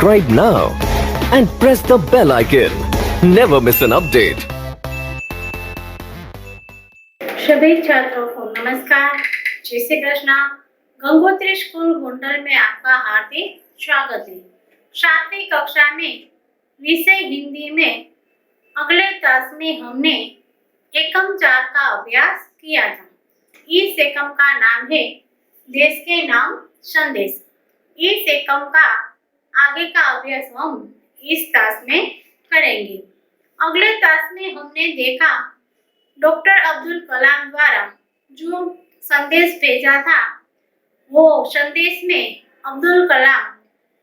subscribe now and press the bell icon. Never miss an update. सभी छात्रों को नमस्कार, जय श्री कृष्ण। गंगोत्री स्कूल गोंडल में आपका हार्दिक स्वागत है। 7वीं कक्षा में विषय हिंदी में अगले क्लास में हमने एकम 4 का अभ्यास किया था। इस एकम का नाम है देश के नाम संदेश। इस एकम का आगे का अभ्यास हम इस क्लास में करेंगे। अगले क्लास में हमने देखा डॉक्टर अब्दुल कलाम द्वारा जो संदेश भेजा था, वो संदेश में अब्दुल कलाम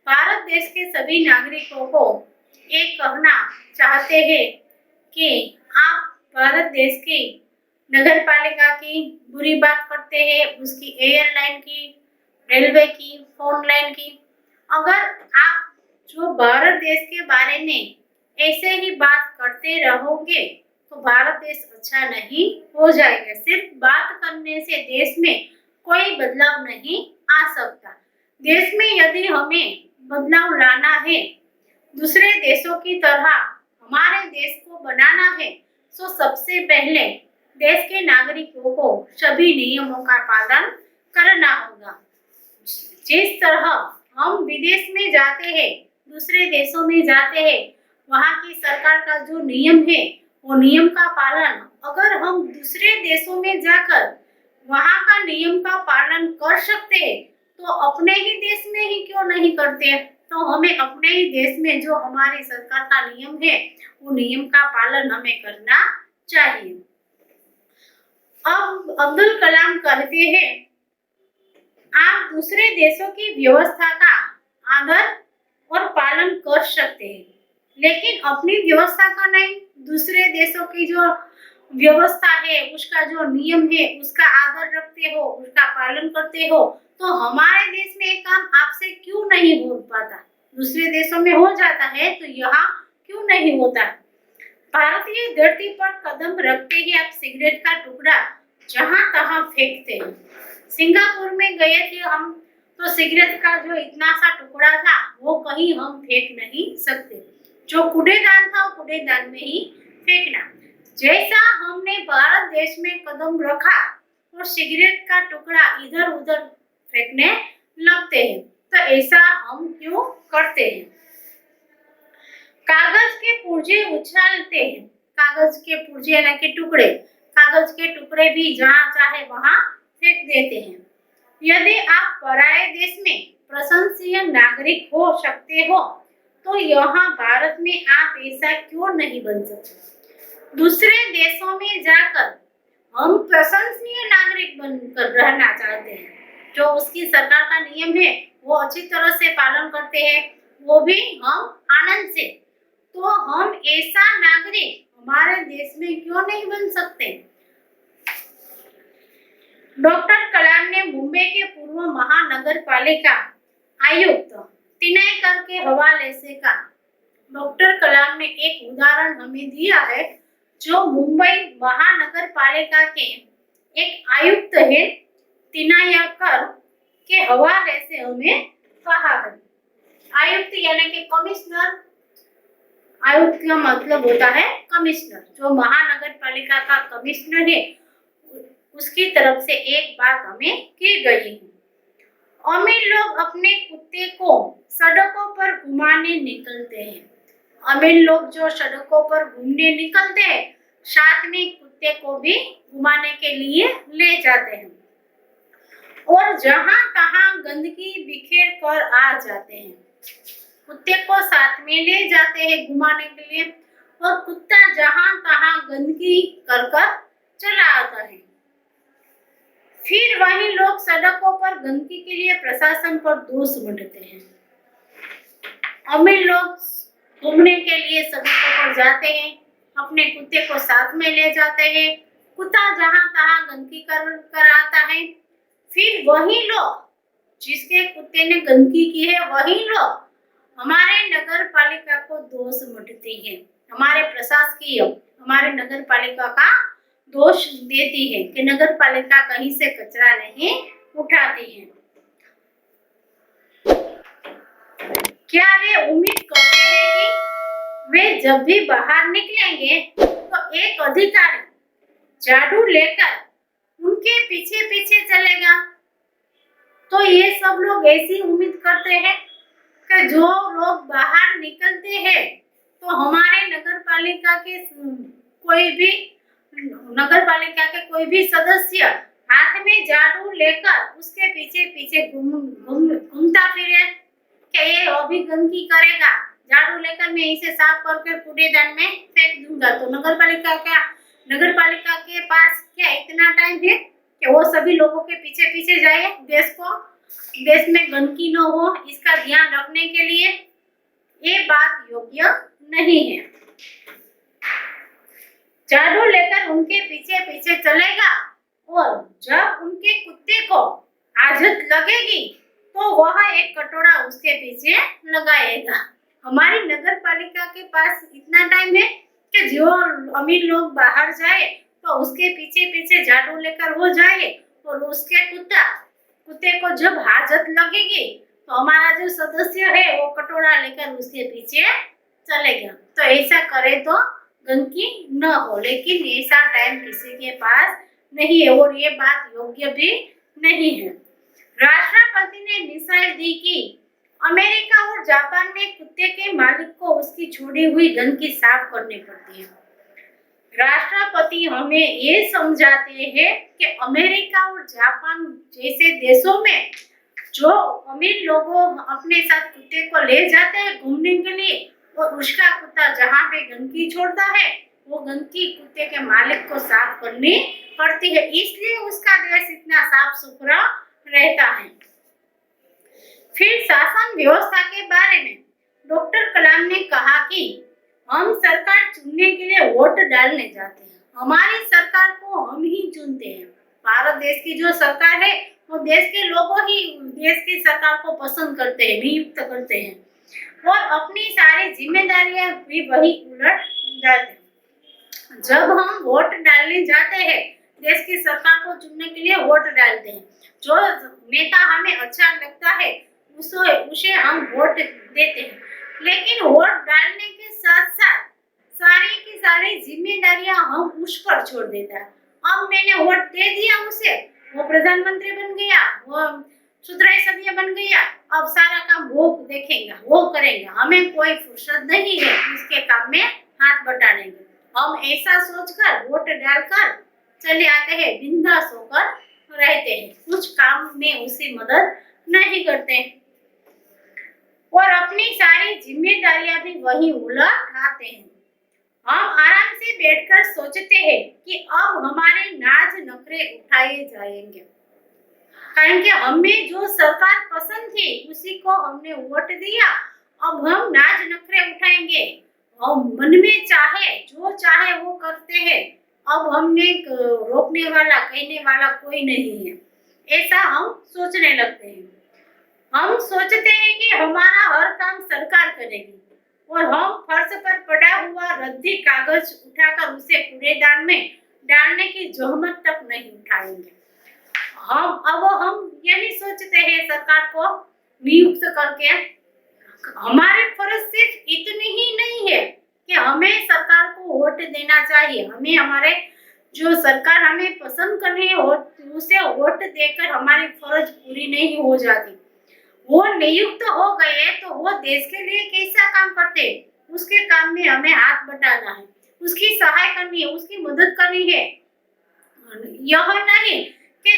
भारत देश के सभी नागरिकों को एक कहना चाहते हैं कि आप भारत देश की नगर पालिका की बुरी बात करते हैं, उसकी एयरलाइन की, रेलवे की, फोन लाइन की। अगर आप जो भारत देश के बारे में ऐसे ही बात करते रहोगे तो भारत देश अच्छा नहीं हो जाएगा। सिर्फ बात करने से देश में कोई बदलाव नहीं आ सकता। देश में यदि हमें बदलाव लाना है, दूसरे देशों की तरह हमारे देश को बनाना है, तो सबसे पहले देश के नागरिकों को सभी नियमों का पालन करना होगा। जिस तरह हम विदेश में जाते हैं, दूसरे देशों में जाते हैं, वहाँ की सरकार का जो नियम है वो नियम का पालन अगर हम दूसरे देशों में जाकर वहाँ का नियम का पालन कर सकते हैं तो अपने ही देश में ही क्यों नहीं करते। तो हमें अपने ही देश में जो हमारी सरकार का नियम है वो नियम का पालन हमें करना चाहिए। अब अब्दुल कलाम कहते हैं, आप दूसरे देशों की व्यवस्था का आदर और पालन कर सकते हैं, लेकिन अपनी व्यवस्था का नहीं। दूसरे देशों की जो व्यवस्था है, उसका जो नियम है, उसका आदर रखते हो, उसका पालन करते हो, तो हमारे देश में एक काम आपसे क्यों नहीं हो पाता। दूसरे देशों में हो जाता है तो यहाँ क्यों नहीं होता। भारतीय धरती पर कदम रखते ही आप सिगरेट का टुकड़ा जहाँ तहाँ फेंकते हैं। सिंगापुर में गए थे हम, तो सिगरेट का जो इतना सा टुकड़ा था वो कहीं हम फेंक नहीं सकते। जो कूड़ेदान था वो कूड़ेदान में ही फेंकना। जैसा हमने भारत देश में कदम रखा और सिगरेट का टुकड़ा इधर उधर फेंकने लगते हैं, तो ऐसा हम क्यों करते हैं। कागज के पुर्जे उछालते हैं, कागज के पुर्जे यानी कि टुकड़े, कागज के टुकड़े भी जहाँ चाहे वहाँ फेंक देते हैं। यदि आप पराये देश में प्रशंसनीय नागरिक हो सकते हो तो यहाँ भारत में आप ऐसा क्यों नहीं बन सकते। दूसरे देशों में जाकर हम प्रशंसनीय नागरिक बनकर रहना चाहते हैं, जो उसकी सरकार का नियम है वो अच्छी तरह से पालन करते हैं, वो भी हम आनंद से। तो हम ऐसा नागरिक हमारे देश में क्यों नहीं बन सकते। डॉक्टर कलाम ने मुंबई के पूर्व महानगर पालिका आयुक्त तिनायकर के हवाले से कहा। डॉक्टर कलाम ने एक उदाहरण हमें दिया है, जो मुंबई महानगर पालिका के एक आयुक्त है, तिनायकर के हवाले से हमें कहा है। आयुक्त यानी कि कमिश्नर, आयुक्त का मतलब होता है कमिश्नर। जो महानगर पालिका का कमिश्नर है उसकी तरफ से एक बात हमें की गई है। अमीर लोग अपने कुत्ते को सड़कों पर घुमाने निकलते हैं। अमीर लोग जो सड़कों पर घूमने निकलते हैं, साथ में कुत्ते को भी घुमाने के लिए ले जाते हैं और जहां तहां गंदगी बिखेर कर आ जाते हैं। कुत्ते को साथ में ले जाते हैं घुमाने के लिए और कुत्ता जहां तहां गंदगी कर चला आता है। फिर वही लोग सड़कों पर गंदगी के लिए प्रशासन पर दोष ढूंढते हैं। अमीर लोग घूमने के लिए सड़कों पर जाते हैं, अपने कुत्ते को साथ में ले जाते हैं, कुत्ता जहां तहां गंदगी कर आता है। फिर वही लोग जिसके कुत्ते ने गंदगी की है, वही लोग हमारे नगर पालिका को दोष ढूंढते हैं। हमारे प्रशासकीय, हमारे नगर पालिका का दोष देती है कि नगर पालिका कहीं से कचरा नहीं उठाती है। क्या वे उम्मीद करते हैं कि वे जब भी बाहर निकलेंगे तो एक अधिकारी झाड़ू लेकर उनके पीछे पीछे चलेगा? तो ये सब लोग ऐसी उम्मीद करते हैं कि जो लोग बाहर निकलते हैं तो हमारे नगर पालिका के कोई भी सदस्य हाथ में झाड़ू लेकर उसके पीछे पीछे घूमता फिरे कि ये अभी गंदगी करेगा, झाड़ू लेकर मैं इसे साफ करके कूड़ेदान में फेंक दूंगा। तो नगर पालिका के पास क्या इतना टाइम है कि वो सभी लोगों के पीछे पीछे जाए देश में गंदगी न हो इसका ध्यान रखने के लिए? ये बात योग्य नहीं है। झाड़ू लेकर उनके पीछे पीछे चलेगा और जब उनके कुत्ते को आदत लगेगी तो वह एक कटोरा उसके पीछे लगाएगा। हमारी नगर पालिका के पास इतना टाइम है कि जो अमीर लोग बाहर जाए तो उसके पीछे पीछे झाड़ू लेकर वो जाए और उसके कुत्ते को जब हाजत लगेगी तो हमारा जो सदस्य है वो कटोरा लेकर उसके पीछे चलेगा। तो ऐसा करे तो गंदगी न हो, लेकिन ऐसा टाइम किसी के पास नहीं है और ये बात योग्य भी नहीं है। राष्ट्रपति ने मिसाइल दी कि अमेरिका और जापान में कुत्ते के मालिक को उसकी छोड़ी हुई गंदगी साफ करनी पड़ती है। राष्ट्रपति हमें ये समझाते हैं कि अमेरिका और जापान जैसे देशों में जो अमीर लोग अपने साथ कुत्ते को ले जाते हैं घूमने के लिए और उसका कुत्ता जहाँ पे गंदगी छोड़ता है वो गंदगी कुत्ते के मालिक को साफ करनी पड़ती है, इसलिए उसका देश इतना साफ सुथरा रहता है। फिर शासन व्यवस्था के बारे में डॉक्टर कलाम ने कहा कि हम सरकार चुनने के लिए वोट डालने जाते हैं, हमारी सरकार को हम ही चुनते हैं। भारत देश की जो सरकार है वो देश के लोगों ही देश की सरकार को पसंद करते हैं, नियुक्त करते हैं और अपनी सारी जिम्मेदारियां भी वही उलट जाते हैं। जब हम वोट डालने जाते हैं देश की सरकार को चुनने के लिए वोट डालते हैं, जो नेता हमें अच्छा लगता है उसे हम वोट देते हैं, लेकिन वोट डालने के साथ साथ सारी की सारी जिम्मेदारियां हम उस पर छोड़ देता है। अब मैंने वोट दे दिया उसे, वो प्रधानमंत्री बन गया, वो सुधराई सभ्य बन गया, अब सारा काम वो देखेगा, वो करेगा, हमें कोई फुर्सत नहीं है उसके काम में हाथ बटाने की। हम ऐसा सोचकर वोट डालकर चले आते हैं, बिंदास होकर रहते हैं, कुछ काम में उसकी मदद नहीं करते और अपनी सारी जिम्मेदारियां भी वही उलट आते हैं। हम आराम से बैठकर सोचते हैं कि अब हमारे नाज नखरे उठाए जाएंगे, कारण कि हमें जो सरकार पसंद थी उसी को हमने वोट दिया, अब हम नाज नखरे उठाएंगे, हम मन में चाहे जो चाहे वो करते हैं, अब हमने रोकने वाला कहने वाला कोई नहीं है, ऐसा हम सोचने लगते हैं। हम सोचते हैं कि हमारा हर काम सरकार करेगी और हम फर्श पर पड़ा हुआ रद्दी कागज उठाकर उसे कूड़ेदान में डालने की जहमत तक नहीं उठाएंगे। हम यही सोचते हैं सरकार को नियुक्त करके हमारे फर्ज सिर्फ इतनी ही नहीं है कि हमें सरकार को वोट देना चाहिए, हमें हमारे जो सरकार हमें पसंद करनी है उसे वोट देकर हमारी फर्ज पूरी नहीं हो जाती। वो नियुक्त हो गए तो वो देश के लिए कैसा काम करते, उसके काम में हमें हाथ बटाना है, उसकी सहाय करनी है, उसकी मदद करनी है। यह नहीं कि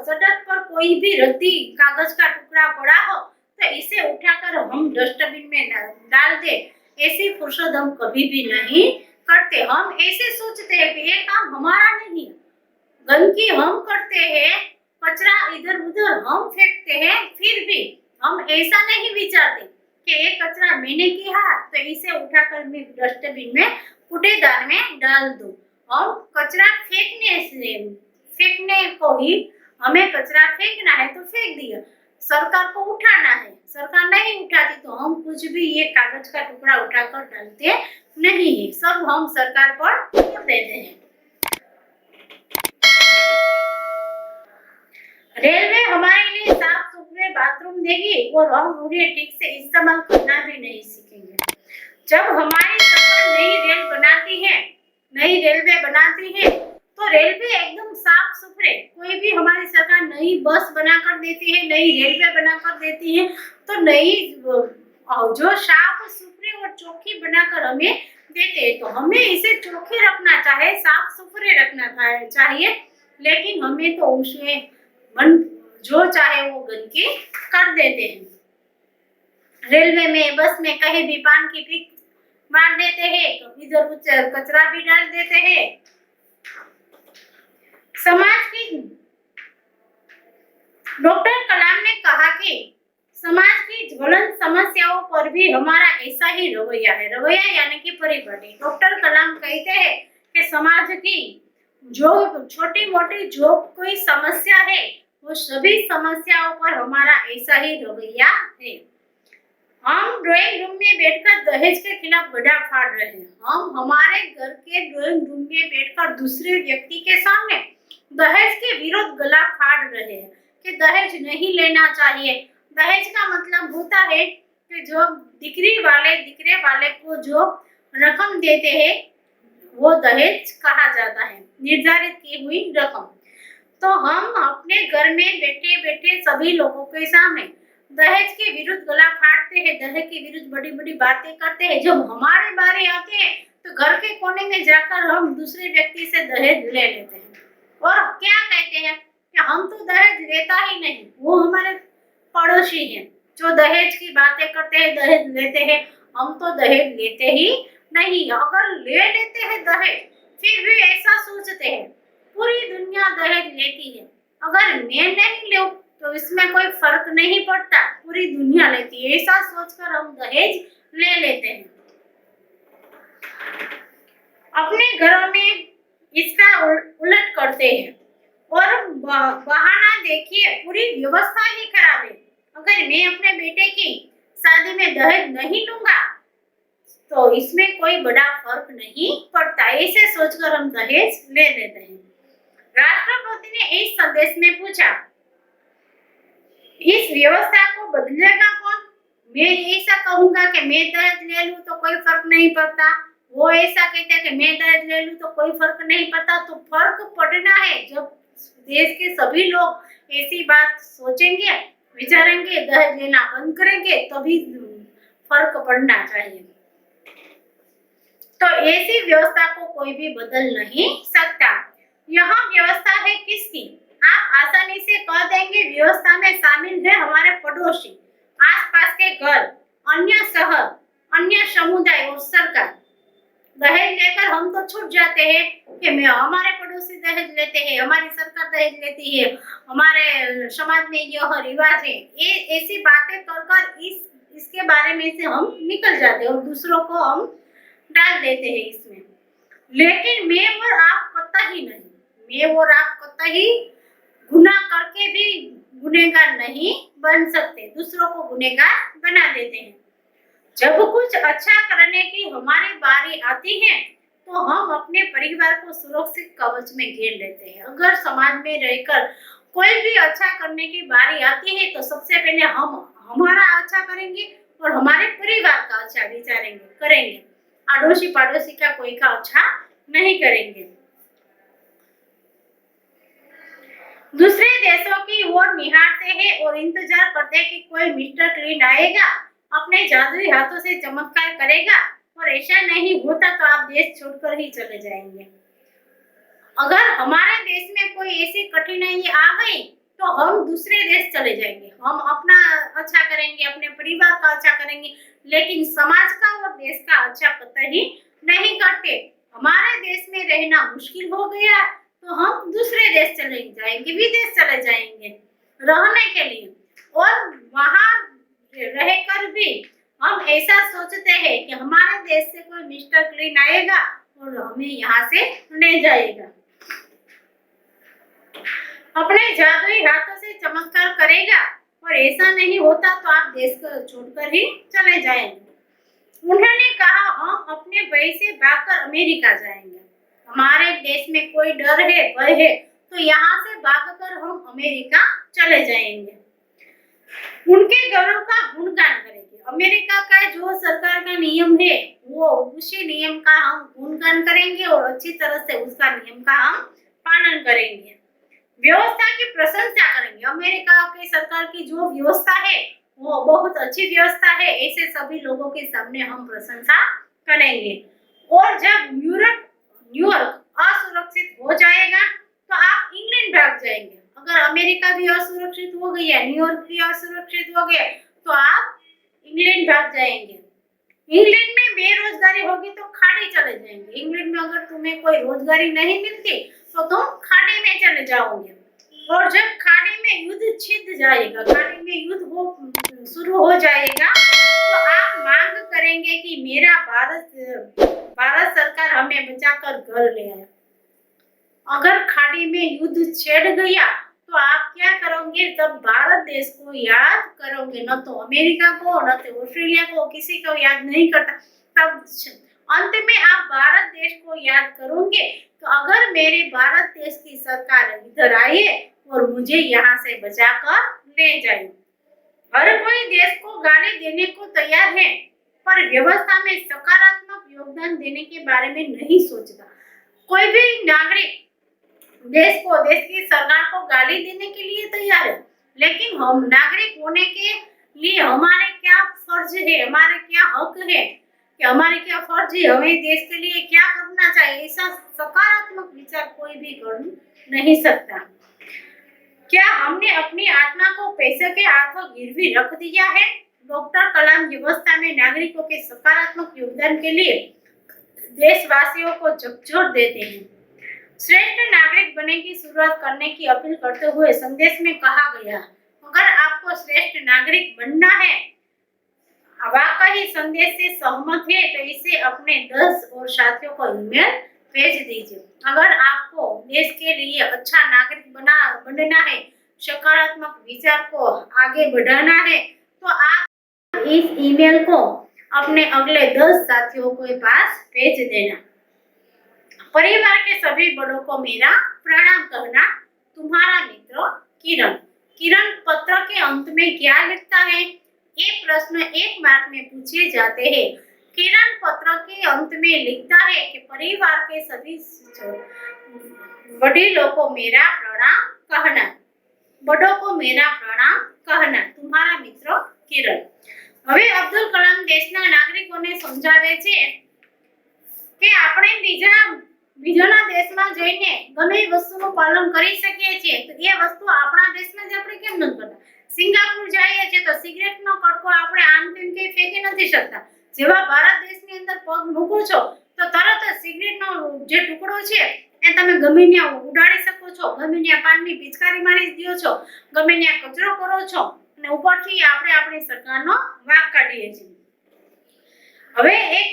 सड़क पर कोई भी रद्दी कागज का टुकड़ा पड़ा हो तो इसे उठाकर हम डस्टबिन में डाल दे, ऐसी फुर्सत हम कभी भी नहीं करते। हम ऐसे सोचते हैं कि ये काम हमारा नहीं है, गंदगी हम करते हैं, कचरा इधर उधर हम फेंकते हैं, फिर भी हम ऐसा नहीं विचारते कि ये कचरा मैंने किया तो इसे उठाकर मैं डस्टबिन में कूड़ेदान में डाल दूं। हम कचरा फेंकने को ही हमें कचरा फेंकना है तो फेंक दिया, सरकार को उठाना है, सरकार नहीं उठाती तो हम कुछ भी ये कागज का टुकड़ा उठाकर डालते नहीं है, सब हम सरकार पर छोड़ देते हैं। रेलवे हमारे लिए साफ सुथरे में बाथरूम देगी और हम उन्हें ठीक से इस्तेमाल करना भी नहीं सीखेंगे। जब हमारी सरकार नई रेलवे बनाती है तो रेलवे एकदम साफ सुथरे, कोई भी हमारी सरकार नई बस बनाकर देती है, नई रेलवे बनाकर देती है तो नई जो साफ सुथरे और चौकी बनाकर हमें देते हैं, तो हमें इसे चौखे रखना चाहिए, साफ सुथरे रखना चाहिए, लेकिन हमें तो उसमें मन जो चाहे वो गंदगी कर देते हैं। रेलवे में, बस में कहीं भी पान की पिक मार देते हैं, कभी इधर कचरा भी डाल देते हैं। समाज की डॉक्टर कलाम ने कहा कि समाज की ज्वलंत समस्याओं पर भी हमारा ऐसा ही रवैया है। रवैया यानी कि परिपाटी। डॉक्टर कलाम कहते हैं कि समाज की जो छोटी मोटी जो कोई समस्या है वो सभी समस्याओं पर हमारा ऐसा ही रवैया है। हम ड्राइंग रूम में बैठकर दहेज के खिलाफ गला फाड़ रहे हैं। हम हमारे घर के ड्राइंग रूम में बैठकर दूसरे व्यक्ति के सामने दहेज के विरोध गला फाड़ रहे हैं कि दहेज नहीं लेना चाहिए। दहेज का मतलब होता है कि जो दिकरे वाले को जो रकम देते हैं वो दहेज कहा जाता है, निर्धारित की हुई रकम। तो हम अपने घर में बैठे बैठे सभी लोगों के सामने दहेज के विरुद्ध गला फाड़ते हैं, दहेज के विरुद्ध बड़ी बड़ी बातें करते हैं। जब हमारे बारे आते हैं तो घर के कोने में जाकर हम दूसरे व्यक्ति से दहेज ले लेते हैं और क्या कहते हैं कि हम तो दहेज लेता ही नहीं, वो हमारे पड़ोसी हैं जो दहेज की बातें करते हैं, दहेज लेते हैं। हम तो दहेज लेते ही नहीं। अगर ले लेते हैं दहेज फिर भी ऐसा सोचते हैं पूरी दुनिया दहेज लेती है, अगर मैं नहीं लूं तो इसमें कोई फर्क नहीं पड़ता, पूरी दुनिया लेती है, ऐसा सोचकर हम दहेज ले लेते हैं। अपने घरों में इसका उलट करते हैं और बहाना देखिए पूरी व्यवस्था ही खराब है। अगर मैं अपने बेटे की शादी में दहेज नहीं लूंगा तो इसमें कोई बड़ा फर्क नहीं पड़ता, ऐसे सोचकर हम दहेज ले लेते हैं। राष्ट्रपति ने इस संदेश में पूछा, इस व्यवस्था को बदलेगा कौन? मैं ऐसा कहूंगा कि मैं दहेज ले लूं तो कोई फर्क नहीं पड़ता, वो ऐसा कहते हैं कि मैं दहेज ले लूं तो कोई फर्क नहीं पड़ता। तो फर्क पड़ना है जब देश के सभी लोग ऐसी बात सोचेंगे, विचारेंगे, दहेज लेना बंद करेंगे, तभी फर्क पड़ना चाहिए। तो ऐसी व्यवस्था को कोई भी बदल नहीं सकता। यह व्यवस्था है किसकी? आप आसानी से कह देंगे व्यवस्था में शामिल है हमारे पड़ोसी, आसपास के घर, अन्य शहर, अन्य समुदाय और सरकार। दहेज लेकर हम तो छूट जाते हैं कि हमारे पड़ोसी दहेज लेते हैं, हमारी सरकार दहेज लेती है, हमारे समाज में यह रिवाज है, ये ऐसी बातें कर इसके बारे में से हम निकल जाते हैं और दूसरों को हम डाल देते हैं इसमें। लेकिन मैं और आप कतई नहीं, मैं और आप कतई गुनाह करके भी गुनहगार नहीं बन सकते, दूसरों को गुनहगार बना देते हैं। जब कुछ अच्छा करने की हमारी बारी आती है तो हम अपने परिवार को सुरक्षित कवच में घेर लेते हैं। अगर समाज में रहकर कोई भी अच्छा करने की बारी आती है तो सबसे पहले हम हमारा अच्छा करेंगे और हमारे परिवार का अच्छा विचारेंगे, करेंगे, अड़ोसी पड़ोसी का कोई का अच्छा नहीं करेंगे। दूसरे देशों की ओर निहारते हैं और इंतजार करते हैं कि कोई मिस्टर क्लीन आएगा, अपने जादुई हाथों से चमत्कार करेगा, और ऐसा नहीं होता तो आप देश छोड़कर ही चले जाएंगे। अगर हमारे देश में कोई ऐसी कठिनाई आ गई तो हम दूसरे देश चले जाएंगे, हम अपना अच्छा करेंगे, अपने परिवार का अच्छा करेंगे, लेकिन समाज का और देश का अच्छा कतई नहीं करते। हमारे देश में रहना मुश्किल हो गया तो हम दूसरे देश चले जाएंगे, विदेश चले जाएंगे रहने के लिए, और वहां रहकर भी हम ऐसा सोचते हैं कि हमारे देश से कोई मिस्टर क्लीन आएगा और हमें यहाँ से ले जाएगा, अपने जादुई हाथों से चमत्कार करेगा, और ऐसा नहीं होता तो आप देश को छोड़कर ही चले जाएंगे। उन्होंने कहा हम अपने भय से भागकर अमेरिका जाएंगे। हमारे देश में कोई डर है, भय है, तो यहाँ से भागकर हम अमेरिका चले जाएंगे। उनके गौरव का गुणगान करेंगे। अमेरिका का जो सरकार का नियम है वो उसी नियम का हम गुणगान करेंगे और अच्छी तरह से उसका नियम का हम पालन करेंगे। व्यवस्था की प्रशंसा करेंगे। अमेरिका की सरकार की जो व्यवस्था है वो बहुत अच्छी व्यवस्था है, ऐसे सभी लोगों के सामने हम प्रशंसा करेंगे। और जब न्यूयॉर्क असुरक्षित हो जाएगा तो आप इंग्लैंड भाग जाएंगे। अगर अमेरिका भी असुरक्षित हो गया, न्यूयॉर्क भी असुरक्षित हो गया तो आप इंग्लैंड भाग जाएंगे। इंग्लैंड में बेरोजगारी होगी तो खाड़ी चले जाएंगे। इंग्लैंड में अगर तुम्हें कोई रोजगारी नहीं मिलती तो तुम खाड़ी में चले जाओगे। और जब खाड़ी में युद्ध छिड़ जाएगा, खाड़ी में युद्ध हो शुरू हो जाएगा तो आप मांग करेंगे कि मेरा भारत सरकार हमें बचाकर घर ले आए। अगर खाड़ी में युद्ध छिड़ गया तो आप क्या करोगे? तब भारत देश को याद करोगे, न तो अमेरिका को, न तो ऑस्ट्रेलिया को, किसी को याद नहीं करता। तब अंत में आप भारत देश को याद करोगे तो अगर मेरे भारत देश की सरकार इधर आए और मुझे यहाँ से बचाकर ले जाए। हर कोई देश को गाली देने को तैयार है पर व्यवस्था में सकारात्मक योगदान देने के बारे में नहीं सोचता। कोई भी नागरिक देश की सरकार को गाली देने के लिए तैयार है, लेकिन हम नागरिक होने के लिए हमारे क्या फर्ज है, हमारे क्या हक है, कि हमारे क्या फर्ज है, हमें देश के लिए क्या करना चाहिए, ऐसा सकारात्मक विचार कोई भी कर नहीं सकता। क्या हमने अपनी आत्मा को पैसे के हाथों गिरवी रख दिया है? डॉक्टर कलाम व्यवस्था में नागरिकों के सकारात्मक योगदान के लिए देशवासियों को झकझोर देते हैं। श्रेष्ठ नागरिक बनने की शुरुआत करने की अपील करते हुए संदेश में कहा गया, अगर आपको श्रेष्ठ नागरिक बनना है, वाकई संदेश से सहमत है तो इसे अपने 10 और साथियों को ईमेल भेज दीजिए। अगर आपको देश के लिए अच्छा नागरिक बनना है, सकारात्मक विचार को आगे बढ़ाना है तो आप इस ईमेल को अपने अगले 10 साथियों के पास भेज देना। परिवार के सभी बड़ों को मेरा प्रणाम कहना। तुम्हारा मित्र किरण। किरण पत्र के अंत में क्या लिखता है? ये प्रश्न 1 मार्क में पूछे जाते हैं। किरण पत्र के अंत में लिखता है कि परिवार के सभी वडीलों को मेरा प्रणाम कहना, बड़ों को मेरा प्रणाम कहना। तुम्हारा मित्र किरण। હવે અબ્દુલ કલામ દેશના નાગરિકોને સમજાવે છે કે આપણે બીજાના દેશમાં જઈને ગમે એ વસ્તુનું પાલન કરી શકીએ છીએ તો એ વસ્તુ આપણા દેશમાં જ આપણે કેમ ન કરતા? સિંગાપુર જઈએ છીએ તો સિગરેટનો કટકો આપણે આમ તેમ કે ફેંકી નથી શકતા। જેવા ભારત દેશની અંદર પગ મૂકો છો તો તરત જ સિગરેટનો જે ટુકડો છે એ તમે ગમે ત્યાં ઉડાડી શકો છો, ગમે ત્યાં પાનની પિચકારી મારી દો છો, ગમે ત્યાં કચરો કરો છો અને ઉપરથી આપણે આપણી સરકારનો વાંક કાઢીએ છીએ। હવે એક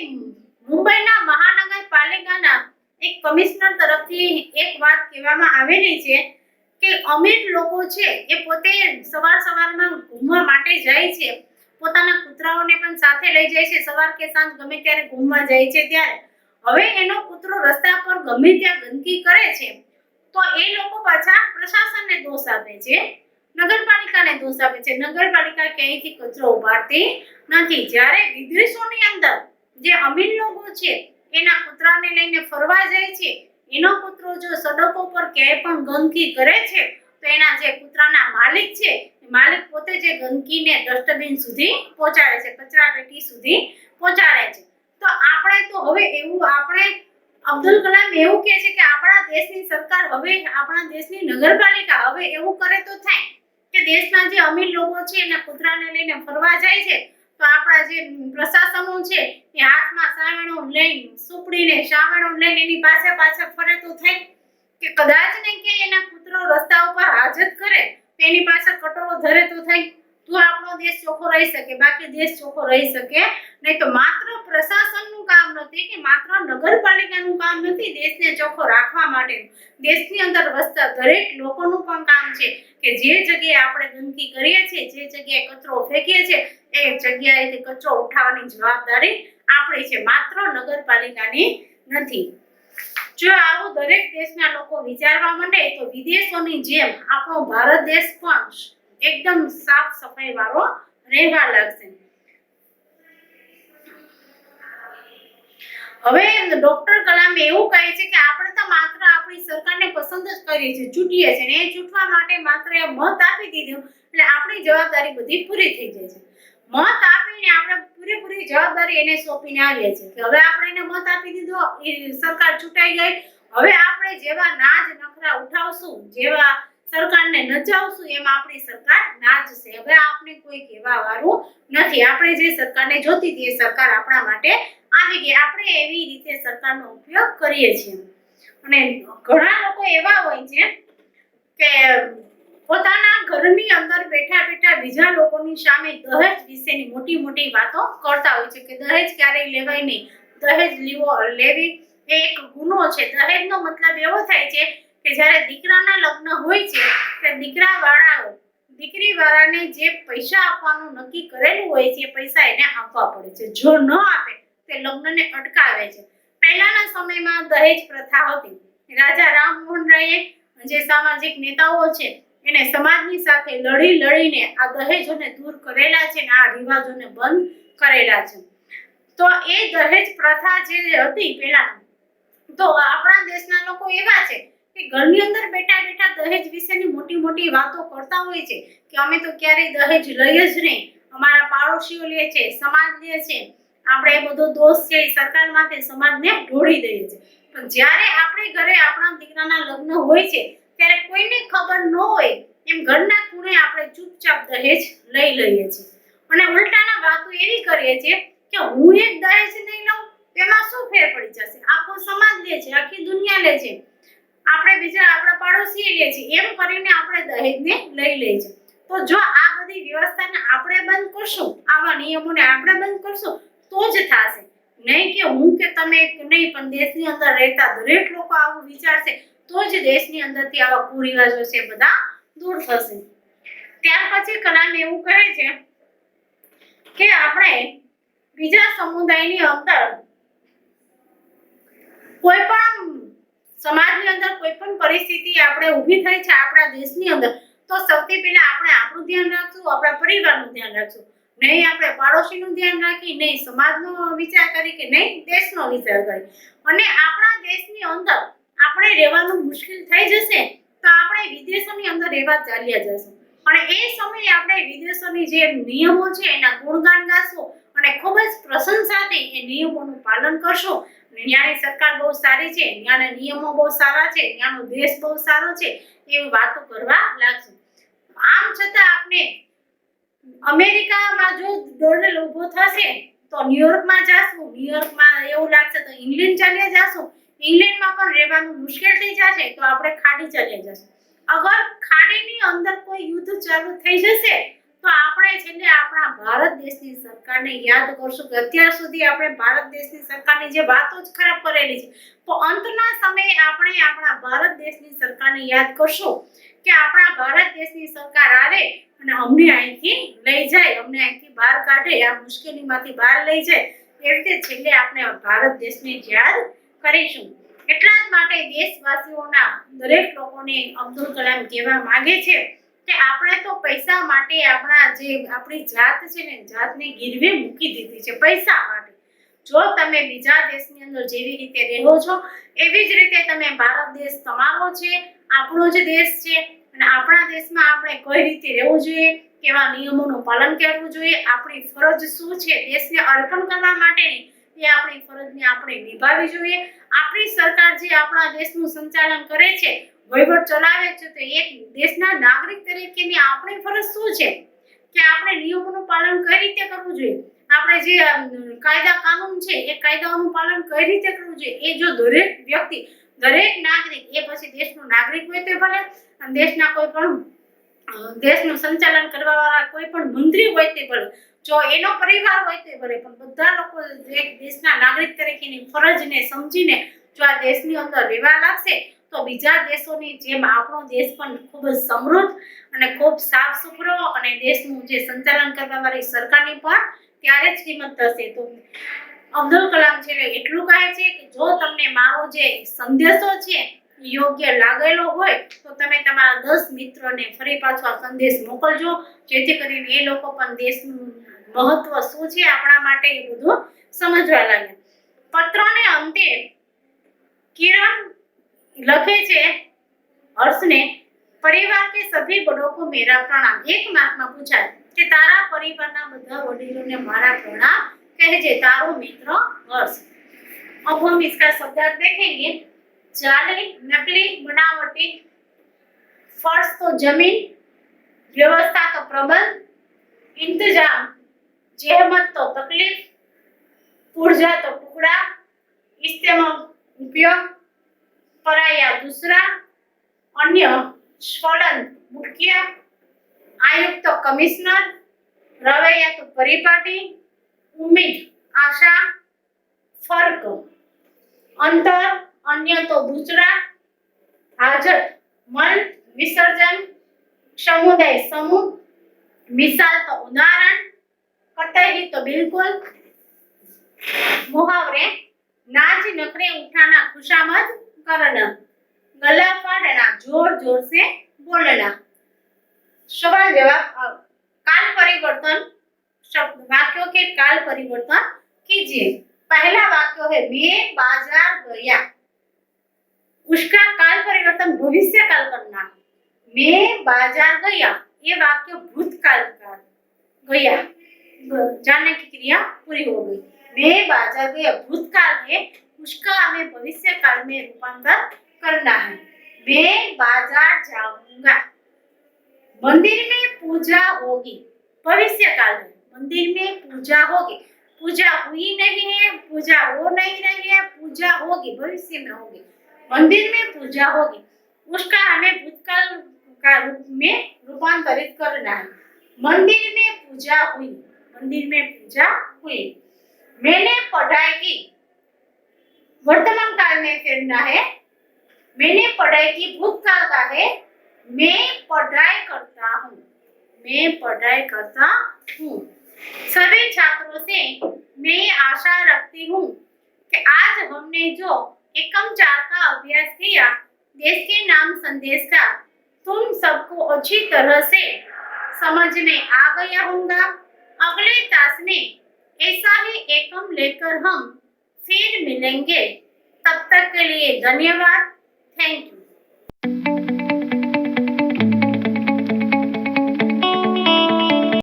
મુંબઈના મહાનગરપાલિકાના એક કમિશનર તરફથી એક વાત કહેવામાં આવેલી છે કે અમીર લોકો છે એ પોતે સવારમાં ઘૂમવા માટે જાય છે, પોતાના કૂતરાઓને પણ સાથે લઈ જાય છે, સવાર કે સાંજ ગમે ત્યારે ઘૂમવા જાય છે। ત્યારે હવે એનો કૂતરો રસ્તા પર ગમે ત્યાં ગંદકી કરે છે તો એ લોકો પાછા પ્રશાસનને દોષ આપે છે, નગરપાલિકાને દોષ આપે છે। નગરપાલિકા ક્યાંયથી કચરો ઉપાડતી નથી। જ્યારે વિદેશોની અંદર જે અમીર લોકો છે એના કૂતરાને લઈને ફરવા જાય છે, એનો કૂતરો જો સડકો પર ક્યાંય પણ ગંદકી કરે છે તો એના જે કૂતરાના માલિક છે માલિક પોતે જે ગંદકીને ડસ્ટબિન સુધી પહોંચાડે છે, કચરા પેટી સુધી પહોંચાડે છે। તો આપણે તો હવે એવું આપણે અબ્દુલ કલામ એવું કહે છે કે આપણા દેશની સરકાર હવે આપણા દેશની નગરપાલિકા હવે એવું કરે તો થાય કે દેશના જે અમીર લોકો છે એના કૂતરાને લઈને ફરવા જાય છે તો આપણા જે પ્રશાસનો છે એ હાથમાં સાવણો લઈને સુપડીને સાવણો લઈને એની પાછળ ફરે તો થાય કે કદાચ ને કે એના કૂતરો રસ્તા ઉપર હાજત કરે તો એની પાછળ કટોરો ધરે તો થાય તો આપણો દેશ ચોખ્ખો રહી શકે, બાકી દેશ ચોખ્ખો રહી શકે નહીં। તો માત્ર પ્રશાસનનું કામ નથી કે માત્ર નગરપાલિકાનું કામ નથી દેશને ચોખ્ખો રાખવા માટે, દેશની અંદર વસતા દરેક લોકોનું પણ કામ છે કે જે જગ્યાએ આપણે ગંદકી કરીએ છીએ, જે જગ્યાએ કચરો ફેંકીએ છીએ એ જગ્યાએથી કચરો ઉઠાવવાની જવાબદારી આપણી છે, માત્ર નગરપાલિકાની નથી। જો આવું દરેક દેશના લોકો વિચારવા માંડે તો વિદેશોની જેમ આપણો ભારત દેશ પણ એકદમ સાફ સફાઈ વાળો રહેવા લાગશે. હવે ડોક્ટર કલામ એવું કહે છે કે આપણે તો માત્ર આપણી સરકારને પસંદ જ કરીએ છીએ, ચૂંટીએ છીએ, ને એ ચૂંટવા માટે માત્ર એ મત આપી દીધું એટલે આપણી જવાબદારી બધી પૂરી થઈ જાય છે. મત આપીને આપણે પૂરેપૂરી જવાબદારી એને સોંપીને આવીએ છીએ કે હવે આપણે એને મત આપી દીધો, એ સરકાર ચૂંટાઈ ગઈ, હવે આપણે જેવા નાજ નખરા ઉઠાવશું, જેવા સરકારને નચાવશું, એમાં આપણી સરકાર નાચશે. હવે આપણે કોઈ કહેવા વાળું નથી. આપણે જે સરકારને જોતી હતી એ સરકાર આપણા માટે આવી ગઈ. આપણે એવી રીતે સરકારનો ઉપયોગ કરીએ છીએ. અને ઘણા લોકો એવા હોય છે કે પોતાના ઘરની અંદર બેઠા બેઠા બીજા લોકોની સામે દહેજ વિશેની મોટી મોટી વાતો કરતા હોય છે કે દહેજ ક્યારેય લેવાય નહીં, દહેજ લેવી એ એક ગુનો છે. દહેજનો મતલબ એવો થાય છે કે જ્યારે દીકરાના લગ્ન હોય છે ત્યારે દીકરી વાળાને જે પૈસા આપવાનું નક્કી કરેલું હોય છે એ પૈસા એને આપવા પડે છે. જો ન આપે તે લગ્નને અટકાવે છે. પહેલાના સમયમાં દહેજ પ્રથા હતી. રાજા રામમોહન રાયે જે સામાજિક નેતાઓ છે એને સમાજની સાથે લડીને આ દહેજોને દૂર કરેલા છે અને આ રિવાજોને બંધ કરેલા છે. તો એ દહેજ પ્રથા જે હતી પહેલા, તો આપણા દેશના લોકો એવા છે કે ઘરની અંદર બેઠા બેઠા દહેજ વિશેની મોટી મોટી વાતો કરતા હોય છે કે અમે તો ક્યારેય દહેજ લઈ જ નહીં, અમારા પાડોશીઓ લે છે, સમાજ લે છે, આપણે એ બધો દોષ છે એ સરકારમાંથી સમાજને ઢોળી દઈએ છીએ. પણ જ્યારે આપણે ઘરે આપણા દીકરાના લગ્ન હોય છે ત્યારે કોઈને ખબર ન હોય એમ ઘરના ખૂણે આપણે ચૂપચાપ દહેજ લઈ લઈએ છીએ અને ઉલટાના વાતો એવી કરીએ છીએ કે હું એક દહેજ નહીં લઉં તેમાં શું ફેર પડી જશે, આખો સમાજ લે છે, આખી દુનિયા લે છે, આપણે બીજા આપણા પાડોશી લે છે, એમ કરીને આપણે દહેજને લઈ લઈએ છીએ. તો જો આ બધી વ્યવસ્થાને આપણે બંધ કરશું, આવા નિયમોને આપણે બંધ કરશું તો જ થશે. નહીં કે હું કે તમે નહીં, પણ દેશની અંદર રહેતા દરેક લોકો આવું વિચારશે તો જ દેશની અંદરથી આવા કુરિવાજો છે બધા દૂર થશે. ત્યાર પછી કલામ એવું કહે છે કે આપણે બીજા સમુદાયની અંદર કોઈ પણ સમાજની અંદર કોઈ પણ પરિસ્થિતિ આપણે ઊભી થઈ છે આપણા દેશની અંદર, તો સૌથી પહેલા આપણે આપણું ધ્યાન રાખશું, આપણા પરિવારનું ધ્યાન રાખશું. નહીં આપણે પાડોશીનું ધ્યાન રાખી, નહીં સમાજનો વિચાર કરી કે નહીં દેશનો વિચાર કરી. અને આપણા દેશની અંદર આપણે રહેવાનું મુશ્કેલ થઈ જશે તો આપણે વિદેશોની અંદર રહેવા ચાલ્યા જશું. અને એ સમયે આપણે વિદેશોની જે નિયમો છે એના ગુણગાન ગાશું અને ખૂબ જ પ્રશંસાથી એ નિયમોનું પાલન કરશું. ત્યાંની સરકાર બહુ સારી છે, ત્યાંના નિયમો બહુ સારા છે, ત્યાંનો દેશ બહુ સારો છે, એવી વાતો કરવા લાગશું. આમ છતાં આપણે અમેરિકામાં જો ડોલર ઊભો થશે તો ન્યુયોર્કમાં જાશું, ન્યુયોર્કમાં એવું લાગશે તો ઇંગ્લેન્ડ ચાલ્યા જાશું, ઇંગ્લેન્ડમાં પણ રહેવાનું મુશ્કેલ થઈ જશે તો આપણે ખાડી ચાલ્યા જશું. અગર ખાડીની અંદર કોઈ યુદ્ધ ચાલુ થઈ જશે તો આપણે છેલ્લે આપણા ભારત દેશની સરકારને યાદ કરશું કે અત્યાર સુધી આપણે ભારત દેશની સરકારની જે વાતો જ ખરાબ કરેલી છે, તો અંતના સમયે આપણે આપણા ભારત દેશની સરકારને યાદ કરશું કે આપણા ભારત દેશની સરકાર આવે અને અમને અહીંથી લઈ જાય, અમને અહીંથી બહાર કાઢે, આ મુશ્કેલીમાંથી બહાર લઈ જાય. એવી રીતે છેલ્લે આપણે ભારત દેશને યાદ કરીશું. એટલા જ માટે દેશવાસીઓના દરેક લોકોને અબ્દુલ કલામ કહેવા માંગે છે કે આપણે તો પૈસા માટે આપણી જાત છે ને જાતને ગીરવે મૂકી દીધી છે પૈસા માટે. જો તમે બીજા દેશની અંદર જેવી રીતે રહો છો એવી જ રીતે તમે ભારત દેશ તમારો છે, આપણો જ દેશ છે અને આપણા દેશમાં આપણે કઈ રીતે રહેવું જોઈએ, કેવા નિયમોનું પાલન કરવું જોઈએ, આપણી ફરજ શું છે દેશને અર્પણ કરવા માટેની, એ આપણી ફરજને આપણે નિભાવવી જોઈએ. આપણી સરકાર જે આપણા દેશનું સંચાલન કરે છે, વહીવટ ચલાવે છે, તો એક દેશના નાગરિક તરીકેની આપણી ફરજ શું છે કે આપણે નિયમોનું પાલન કઈ રીતે કરવું જોઈએ, આપણે જે કાયદા કાનૂન છે એ કાયદાઓનું પાલન કઈ રીતે કરવું જોઈએ. એ જો દરેક વ્યક્તિ, દરેક નાગરિક, એ પછી દેશનો નાગરિક હોય તો ભલે, દેશના કોઈ પણ દેશનું સંચાલન કરવા વાળા કોઈ પણ મંત્રી હોય તે ભલે, જો એનો પરિવાર હોય તે ભલે, પણ બધા લોકો એક દેશના નાગરિક તરીકેની ફરજને સમજીને જો આ દેશની અંદર રહેવા લાગશે તો બીજા દેશોની જેમ આપણો દેશ પણ ખૂબ જ સમૃદ્ધ અને ખૂબ સાફ સુથરો અને દેશનું જે સંચાલન કરવા વાળી સરકારની પણ ત્યારે જ કિંમત થશે. તો અબ્દુલ કલામ છે એટલું કહે છે કે જો તમને મારો જે સંદેશો છે યોગ્ય લાગેલો હોય તો તમે તમારા 10 મિત્રોને ફરી પાછો આ સંદેશ મોકલજો, જેથી કરીને એ લોકો પણ દેશનું મહત્વ શું છે આપણા માટે એ બધું સમજવા લાગે। પત્રને અંતે किरण लखे छे हर्ष ने, परिवार के सभी बड़ों को मेरा प्रणाम। एक मार्क में पूछा कि तारा परिवार ना बधा वडीलों ने मारा प्रणाम कहजे, तारो मित्र हर्ष। अब हम इसका शब्दार्थ देखेंगे। जाली, नकली, बनावटी। फर्श तो जमीन, व्यवस्था तो प्रबंध, इंतजाम, जहमत तो तकलीफ, पुर्जा तो टुकड़ा, इस्तेमाल उपयोग, पराया दूसरा, अन्य स्खलन मुख्य, आयुक्त तो कमिश्नर, रवैया तो परिपाटी, उम्मीद आशा, फर्क अंतर, अन्य तो दूसरा, हाजत मल विसर्जन, समुदाय समूह, मिसाल तो उदाहरण, कतई तो बिल्कुल, मुहावरे नाच नखरे उठाना खुशामद करना, गला फाड़ना जोर जोर से बोलना। सवाल जवाब। काल परिवर्तन शब्द वाक्यों के काल परिवर्तन कीजिए। पहला वाक्य है मैं बाजार गया, उसका काल परिवर्तन भविष्य काल करना। मैं बाजार गया, ये वाक्य भूतकाल का गया, जाने की क्रिया पूरी हो गई। मैं बाजार गया भूतकाल है, उसका हमें भविष्य काल में रूपांतर करना है। मैं बाजार जाऊंगा। मंदिर में पूजा होगी, भविष्य काल में मंदिर में पूजा होगी। पूजा हुई नहीं है, पूजा हो नहीं रही है, पूजा होगी, भविष्य में होगी। मंदिर में पूजा होगी, उसका हमें भूतकाल का रूप में रूपांतरित करना है। मंदिर में पूजा हुई, मंदिर में पूजा हुई। मैंने पढ़ाई की, वर्तमान काल में फेरना है। मैंने पढ़ाई की भूतकाल का है। मैं पढ़ाई करता हूँ, मैं पढ़ाई करता हूँ। सभी छात्रों से मैं आशा रखती हूँ कि आज हमने जो एकम 4 का अभ्यास किया, देश के नाम संदेश का, तुम सबको अच्छी तरह से समझ में आ गया होगा। अगले क्लास में ऐसा ही एकम लेकर हम फिर मिलेंगे। तब तक के लिए धन्यवाद। Thank you.